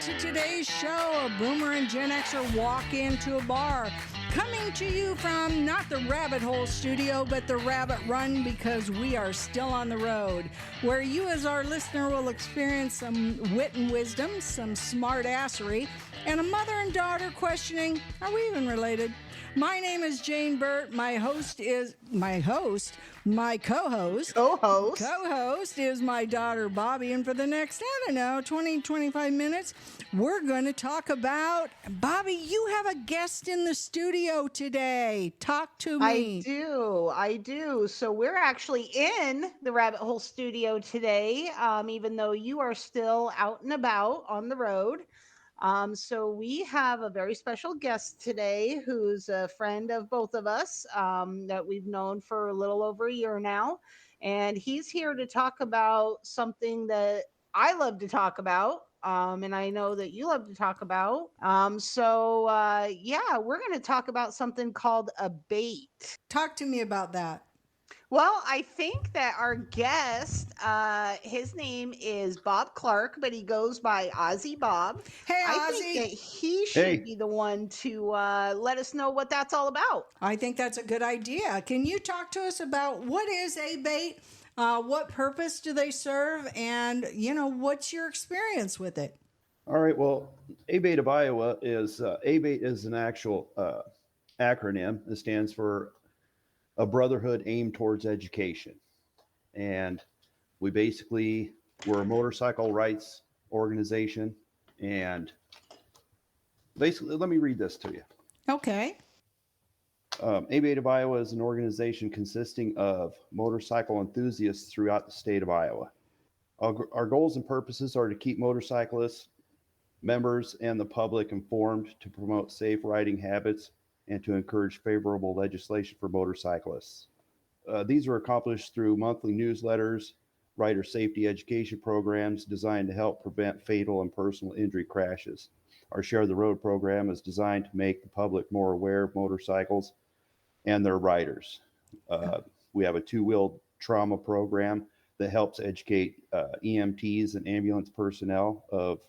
to today's show. A boomer and Gen Xer walk into a bar. Coming to you from not the Rabbit Hole studio, but the Rabbit Run, because we are still on the road, where you as our listener will experience some wit and wisdom, some smart assery, and a mother and daughter questioning, are we even related? My name is Jane Burt. My co-host is my daughter Bobby. And for the next, 20, 25 minutes, we're going to talk about, Bobby, you have a guest in the studio today. Talk to me. I do. So we're actually in the Rabbit Hole studio today, even though you are still out and about on the road. So we have a very special guest today who's a friend of both of us that we've known for a little over a year now. And he's here to talk about something that I love to talk about. And I know that you love to talk about. We're going to talk about something called ABATE. Talk to me about that. Well, I think that our guest, his name is Bob Clark, but he goes by Ozzy Bob. Hey, Ozzy. I think that he should be the one to let us know what that's all about. I think that's a good idea. Can you talk to us about what is ABATE? What purpose do they serve? And, what's your experience with it? All right. Well, ABATE of Iowa is, ABATE is an actual acronym. It stands for a brotherhood aimed towards education. And we're a motorcycle rights organization. And basically, let me read this to you. Okay. ABATE of Iowa is an organization consisting of motorcycle enthusiasts throughout the state of Iowa. Our goals and purposes are to keep motorcyclists, members, and the public informed, to promote safe riding habits, and to encourage favorable legislation for motorcyclists. These are accomplished through monthly newsletters, rider safety education programs designed to help prevent fatal and personal injury crashes. Our Share the Road program is designed to make the public more aware of motorcycles and their riders. We have a two-wheel trauma program that helps educate EMTs and ambulance personnel of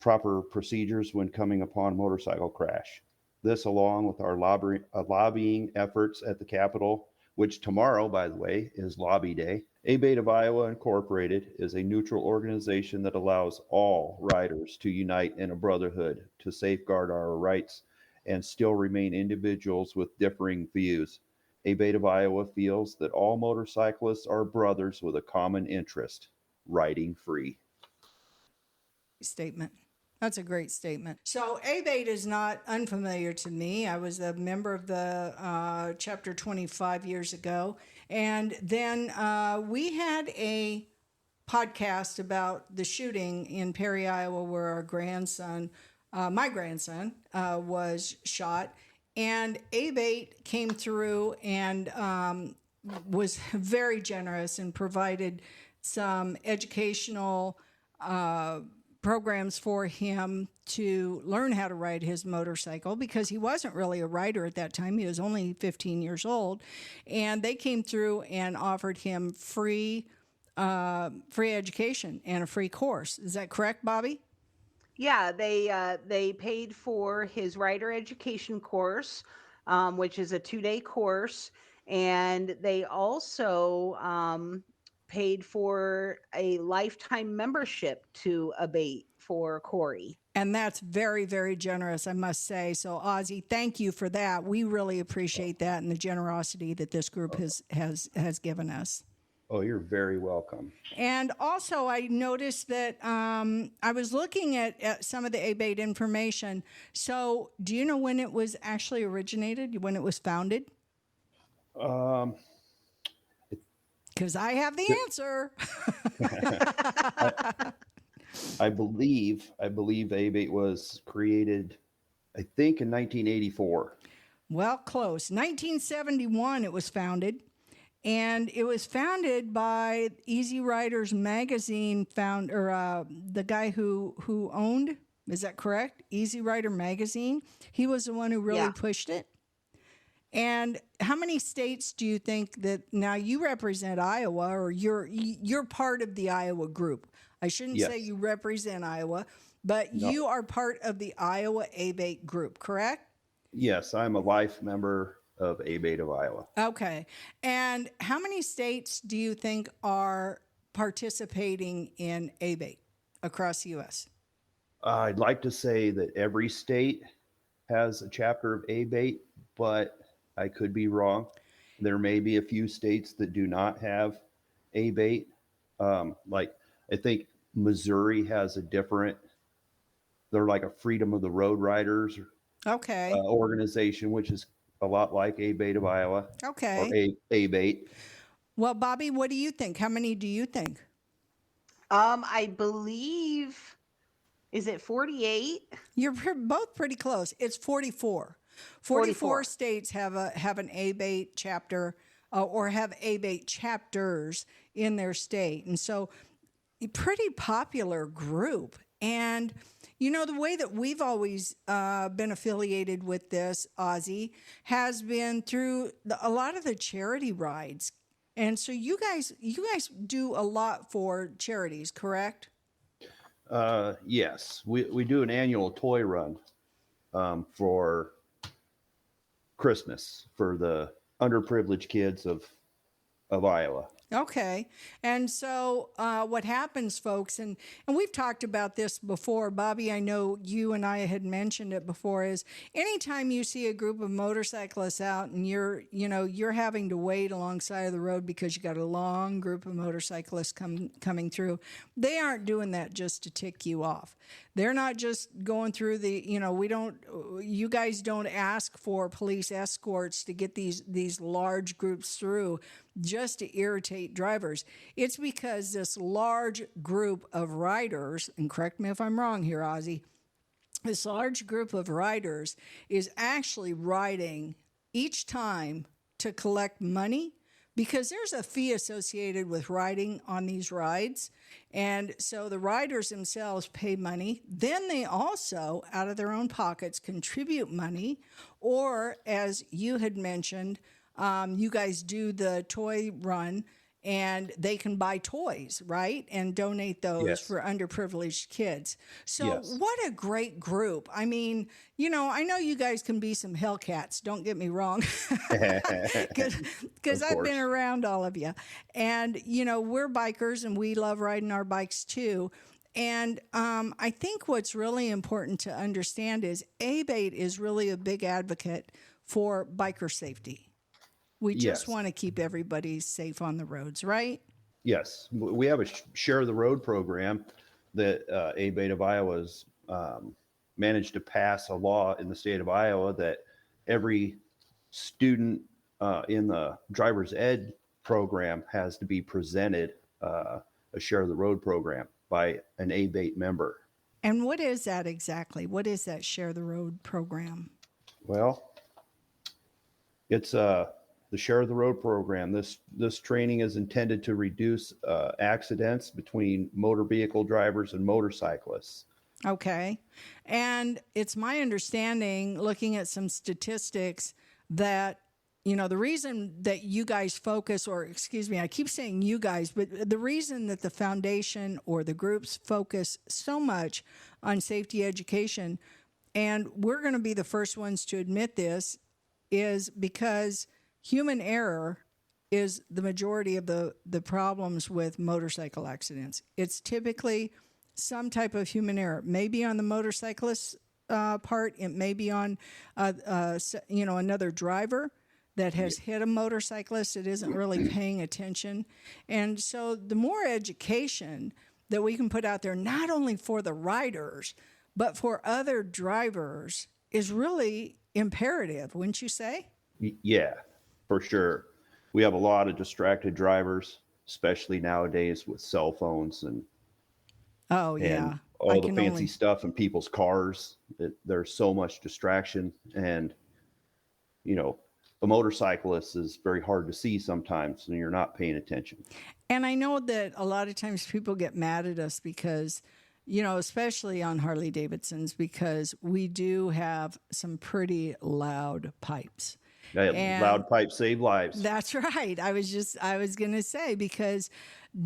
proper procedures when coming upon a motorcycle crash. This, along with our lobbying efforts at the Capitol, which tomorrow, by the way, is Lobby Day. ABATE of Iowa Incorporated is a neutral organization that allows all riders to unite in a brotherhood to safeguard our rights and still remain individuals with differing views. ABATE of Iowa feels that all motorcyclists are brothers with a common interest, riding free. Statement. That's a great statement. So ABATE is not unfamiliar to me. I was a member of the Chapter 25 years ago. And then we had a podcast about the shooting in Perry, Iowa, where our grandson, my grandson, was shot. And ABATE came through and was very generous and provided some educational programs for him to learn how to ride his motorcycle, because he wasn't really a rider at that time. He was only 15 years old. And they came through and offered him free education and a free course. Is that correct, Bobby? Yeah, they paid for his rider education course, which is a 2-day course. And they also paid for a lifetime membership to ABATE for Corey. And that's very, very generous, I must say. So, Ozzy, thank you for that. We really appreciate that and the generosity that this group has given us. Oh, you're very welcome. And also, I noticed that I was looking at some of the ABATE information. So, do you know when it was actually originated, when it was founded? Because I have the answer. I believe ABATE was created, I think, in 1984. Well, close. 1971 it was founded. And it was founded by Easy Riders Magazine the guy who owned, is that correct? Easy Rider Magazine. He was the one who really pushed it. And how many states do you think that, now you represent Iowa, or you're part of the Iowa group? I shouldn't say you represent Iowa, but No. you are part of the Iowa ABATE group, correct? Yes, I'm a life member of ABATE of Iowa. Okay. And how many states do you think are participating in ABATE across the U.S.? I'd like to say that every state has a chapter of ABATE, but I could be wrong. There may be a few states that do not have ABATE. Like I think Missouri has a different, they're like a Freedom of the Road Riders Okay. organization, which is a lot like ABATE of Iowa or Okay. ABATE. Well, Bobby, what do you think? How many do you think? I believe, is it 48? You're both pretty close. It's 44. 44 states have an ABATE chapter or have ABATE chapters in their state. And so a pretty popular group. And, you know, the way that we've always been affiliated with this, Ozzy, has been through a lot of the charity rides. And so you guys do a lot for charities, correct? Yes, we do an annual toy run for Christmas for the underprivileged kids of Iowa. Okay. And so what happens, folks, and we've talked about this before, Bobby, I know you and I had mentioned it before, is anytime you see a group of motorcyclists out and you're having to wait alongside of the road because you got a long group of motorcyclists coming through, they aren't doing that just to tick you off. They're not just going through you guys don't ask for police escorts to get these large groups through just to irritate drivers. It's because this large group of riders, and correct me if I'm wrong here, Ozzy, this large group of riders is actually riding each time to collect money because there's a fee associated with riding on these rides. And so the riders themselves pay money. Then they also, out of their own pockets, contribute money. Or, as you had mentioned, you guys do the toy run and they can buy toys, right? And donate those Yes. for underprivileged kids. So Yes. what a great group. I mean, I know you guys can be some Hellcats, don't get me wrong, because I've been around all of you. And, we're bikers and we love riding our bikes too. And I think what's really important to understand is ABATE is really a big advocate for biker safety. We just want to keep everybody safe on the roads, right? Yes. We have a share of the road program that ABATE of Iowa's managed to pass a law in the state of Iowa that every student in the driver's ed program has to be presented a share of the road program by an ABATE member. And what is that exactly? What is that share the road program? Well, it's the Share of the Road program. This training is intended to reduce accidents between motor vehicle drivers and motorcyclists. Okay. And it's my understanding, looking at some statistics, that, the reason that you guys focus, or excuse me, I keep saying you guys, but the reason that the foundation or the groups focus so much on safety education, and we're going to be the first ones to admit this, is because human error is the majority of the problems with motorcycle accidents. It's typically some type of human error. Maybe on the motorcyclist's part, it may be on another driver that has hit a motorcyclist that isn't really paying attention. And so the more education that we can put out there, not only for the riders, but for other drivers, is really imperative, wouldn't you say? Yeah, for sure. We have a lot of distracted drivers, especially nowadays with cell phones and all the fancy stuff in people's cars. There's so much distraction, and a motorcyclist is very hard to see sometimes when you're not paying attention. And I know that a lot of times people get mad at us because, especially on Harley Davidsons, because we do have some pretty loud pipes. Loud pipes save lives. That's right. I was going to say, because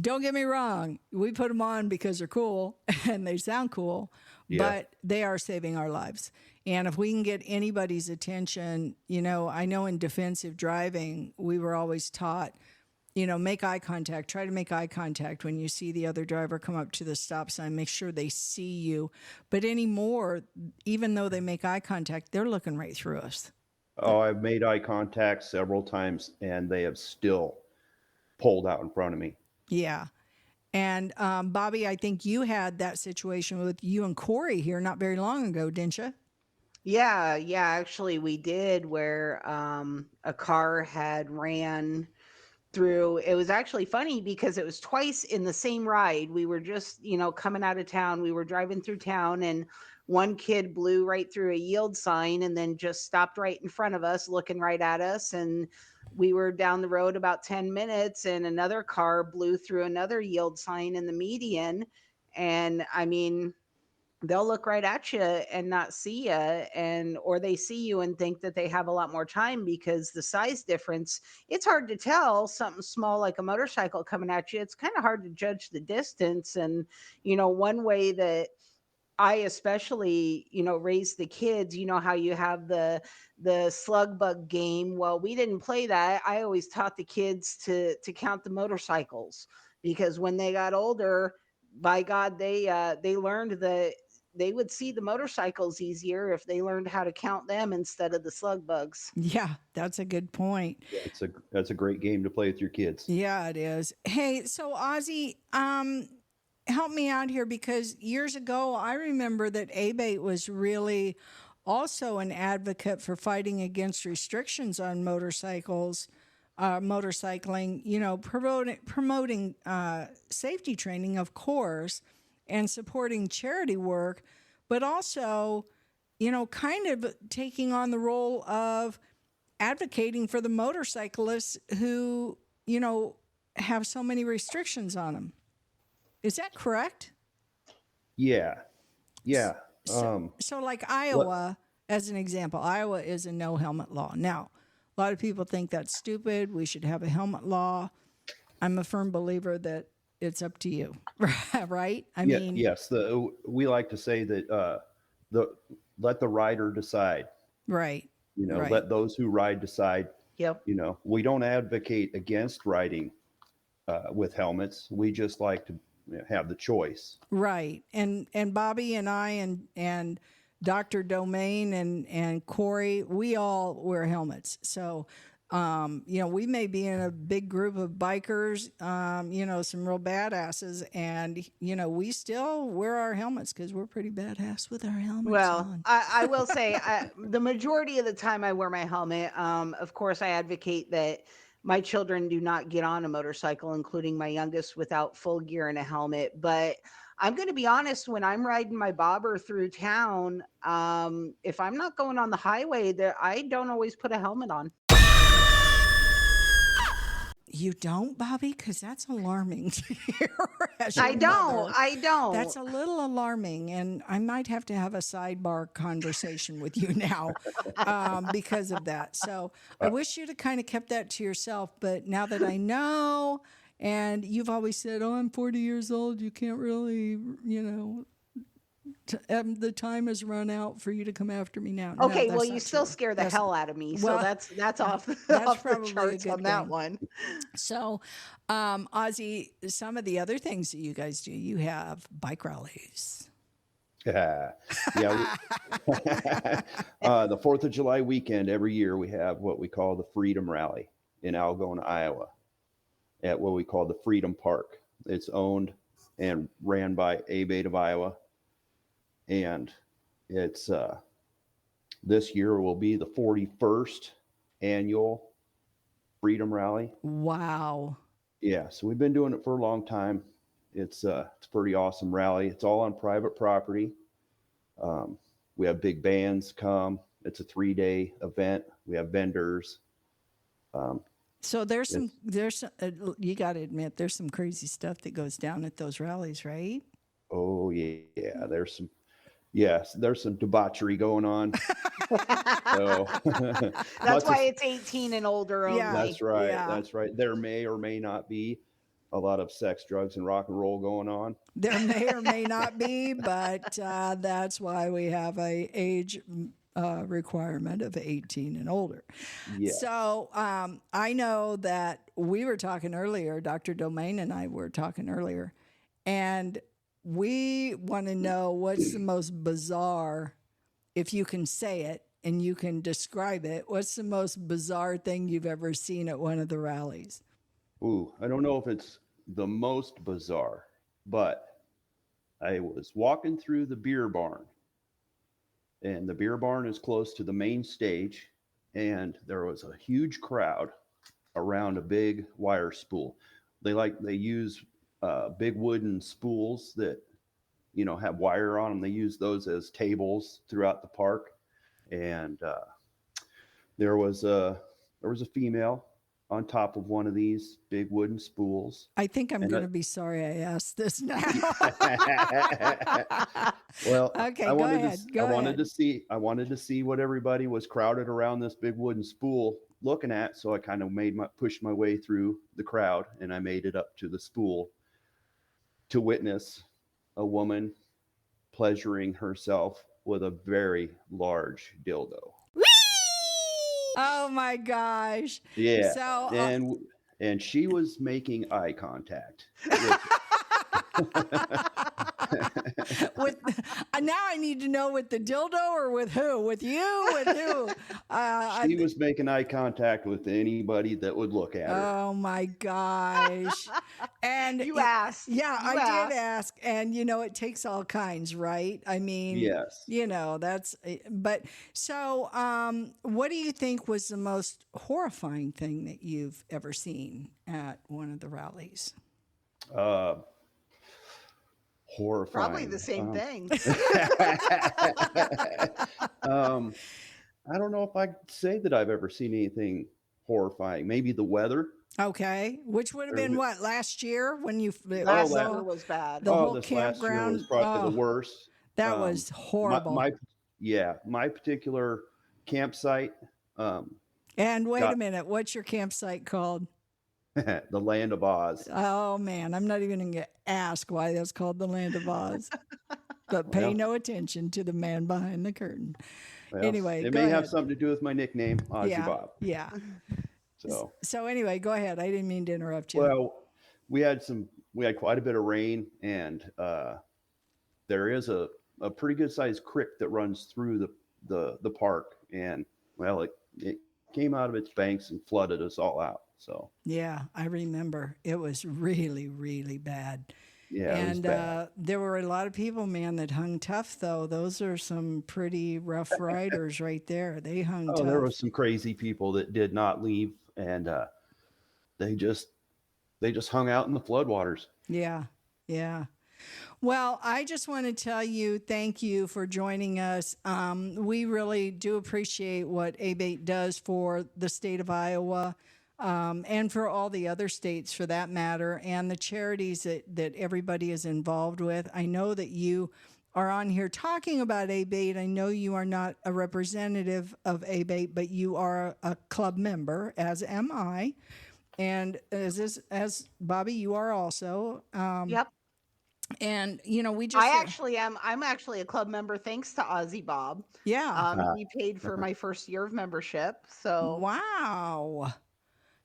don't get me wrong, we put them on because they're cool and they sound cool, but they are saving our lives. And if we can get anybody's attention, I know in defensive driving, we were always taught, make eye contact, try to make eye contact when you see the other driver come up to the stop sign, make sure they see you. But anymore, even though they make eye contact, they're looking right through us. Oh, I've made eye contact several times and they have still pulled out in front of me. Yeah. And Bobby, I think you had that situation with you and Corey here not very long ago, didn't you? Yeah, actually we did, where a car had ran through. It was actually funny because it was twice in the same ride. We were just, coming out of town. We were driving through town, and one kid blew right through a yield sign and then just stopped right in front of us, looking right at us. And we were down the road about 10 minutes, and another car blew through another yield sign in the median. And I mean, they'll look right at you and not see you, or they see you and think that they have a lot more time, because the size difference, it's hard to tell. Something small like a motorcycle coming at you, it's kind of hard to judge the distance. And one way that I especially, raise the kids, how you have the slug bug game. Well, we didn't play that. I always taught the kids to count the motorcycles, because when they got older, by God, they learned that they would see the motorcycles easier if they learned how to count them instead of the slug bugs. Yeah, that's a good point. That's a great game to play with your kids. Yeah, it is. Hey, so Ozzy, help me out here, because years ago I remember that ABATE was really also an advocate for fighting against restrictions on motorcycles, motorcycling, promoting safety training, of course, and supporting charity work, but also, kind of taking on the role of advocating for the motorcyclists who, have so many restrictions on them. Is that correct? Yeah. So like Iowa, as an example, Iowa is a no helmet law. Now, a lot of people think that's stupid. We should have a helmet law. I'm a firm believer that it's up to you, right? I mean, yes. We like to say that let the rider decide. Right. Right. Let those who ride decide. Yep. We don't advocate against riding with helmets. We just like to have the choice. Right. And Bobby and I and Dr. Domain and Corey, we all wear helmets. So, we may be in a big group of bikers, some real badasses, and, we still wear our helmets because we're pretty badass with our helmets on. I will say the majority of the time I wear my helmet. Of course, I advocate that my children do not get on a motorcycle, including my youngest, without full gear and a helmet. But I'm going to be honest, when I'm riding my bobber through town, if I'm not going on the highway, I don't always put a helmet on. You don't, Bobby? Because that's alarming to hear. I don't. That's a little alarming, and I might have to have a sidebar conversation with you now because of that. So I wish you'd have kind of kept that to yourself, but now that I know, and you've always said, oh, I'm 40 years old, you can't really, the time has run out for you to come after me now. Okay, no, well, you still scare the hell out of me, so that's off the charts on that one. So, Ozzy, some of the other things that you guys do, you have bike rallies. The 4th of July weekend every year we have what we call the Freedom Rally in Algona, Iowa, at what we call the Freedom Park. It's owned and ran by ABATE of Iowa. And it's this year will be the 41st annual Freedom Rally. Wow. Yeah, so we've been doing it for a long time. It's a pretty awesome rally. It's all on private property. We have big bands come. It's a 3-day event. We have vendors. So there's you got to admit, there's some crazy stuff that goes down at those rallies, right? Oh yeah, there's Yes, there's some debauchery going on. So That's lots of why it's 18 and older Yeah. only. that's right. Yeah. That's right. There may or may not be a lot of sex, drugs, and rock and roll going on. There may or may not be, but that's why we have a age requirement of 18 and older. Yes. So I know that we were talking earlier, Dr. Domain and I were talking earlier, and we want to know what's the most bizarre, if you can say it and you can describe it, what's the most bizarre thing you've ever seen at one of the rallies? Ooh, I don't know if it's the most bizarre, but I was walking through the beer barn, and the beer barn is close to the main stage, and there was a huge crowd around a big wire spool. They use big wooden spools that have wire on them. They use those as tables throughout the park, and there was a female on top of one of these big wooden spools. I think I'm And going to be sorry I asked this now. Well, Okay, I go wanted ahead. to Go I wanted ahead. to see what everybody was crowded around this big wooden spool looking at. So I kind of pushed my way through the crowd, and I made it up to the spool to witness a woman pleasuring herself with a very large dildo. Oh my gosh. Yeah, So and she was making eye contact. with now I need to know, with the dildo or with who? With you? With who? She was making eye contact with anybody that would look at her. Oh my gosh. And You asked. Yeah, You I asked. did ask. And it takes all kinds, right? I mean, Yes. that's, but so what do you think was the most horrifying thing that you've ever seen at one of the rallies? Horrifying. Probably the same thing. I don't know if I'd say that I've ever seen anything horrifying. Maybe the weather. Okay, which would have been what, last year when you Last that- year was bad. the whole this last year campground was probably the worst. That was horrible. My particular campsite. And wait a minute, what's your campsite called? The Land of Oz. Oh man, I'm not even going to ask why that's called the Land of Oz. But pay no attention to the man behind the curtain. Well, Anyway, it go may ahead. have something to do with my nickname, Ozzy Bob. Yeah. So anyway, go ahead. I didn't mean to interrupt you. Well, we had quite a bit of rain, and there is a pretty good sized creek that runs through the park, and well, it came out of its banks and flooded us all out. So yeah, I remember it was really, really bad. yeah, and it was bad. There were a lot of people, man, that hung tough. Though those are some pretty rough riders right there. They hung tough. There was some crazy people that did not leave, and they just hung out in the floodwaters. Yeah, yeah. Well, I just want to tell you, thank you for joining us. We really do appreciate what ABATE does for the state of Iowa, and for all the other states for that matter, and the charities that everybody is involved with. I know that you are on here talking about ABATE. I know you are not a representative of ABATE, but you are a club member, as am I. And as Bobby, you are also. Yep. And we just. I actually am. I'm actually a club member thanks to Ozzy Bob. Yeah. He paid for my first year of membership. So Wow.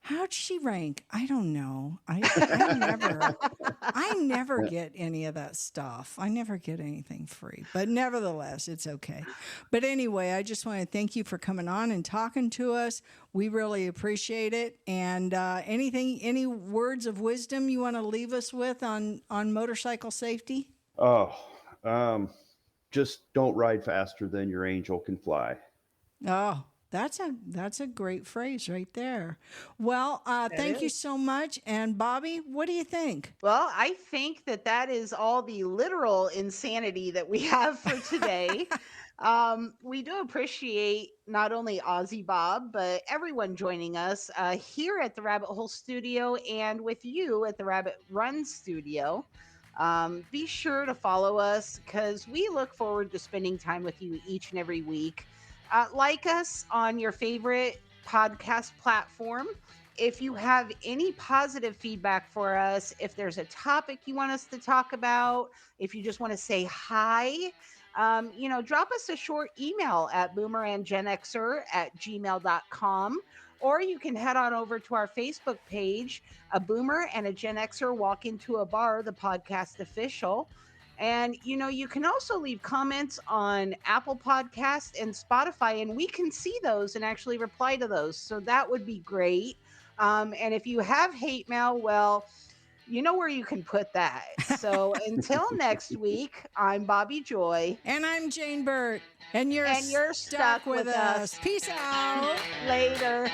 How'd she rank? I don't know. I never get any of that stuff. I never get anything free. But nevertheless, it's okay. But anyway, I just want to thank you for coming on and talking to us. We really appreciate it. And any words of wisdom you want to leave us with on motorcycle safety? Just don't ride faster than your angel can fly. Oh, that's a great phrase right there. Well, thank you so much. And Bobby, what do you think? Well, I think that is all the literal insanity that we have for today. We do appreciate not only Ozzy Bob, but everyone joining us here at the Rabbit Hole Studio and with you at the Rabbit Run Studio. Be sure to follow us because we look forward to spending time with you each and every week. Like us on your favorite podcast platform. If you have any positive feedback for us, if there's a topic you want us to talk about, if you just want to say hi, drop us a short email at boomerandgenxer@gmail.com, or you can head on over to our Facebook page, A Boomer and a Gen Xer Walk into a Bar, the podcast official. And, you can also leave comments on Apple Podcast and Spotify, and we can see those and actually reply to those. So that would be great. And if you have hate mail, well, you know where you can put that. So until next week, I'm Bobby Joy. And I'm Jane Burt. And you're And you're stuck with us. Peace out. Later.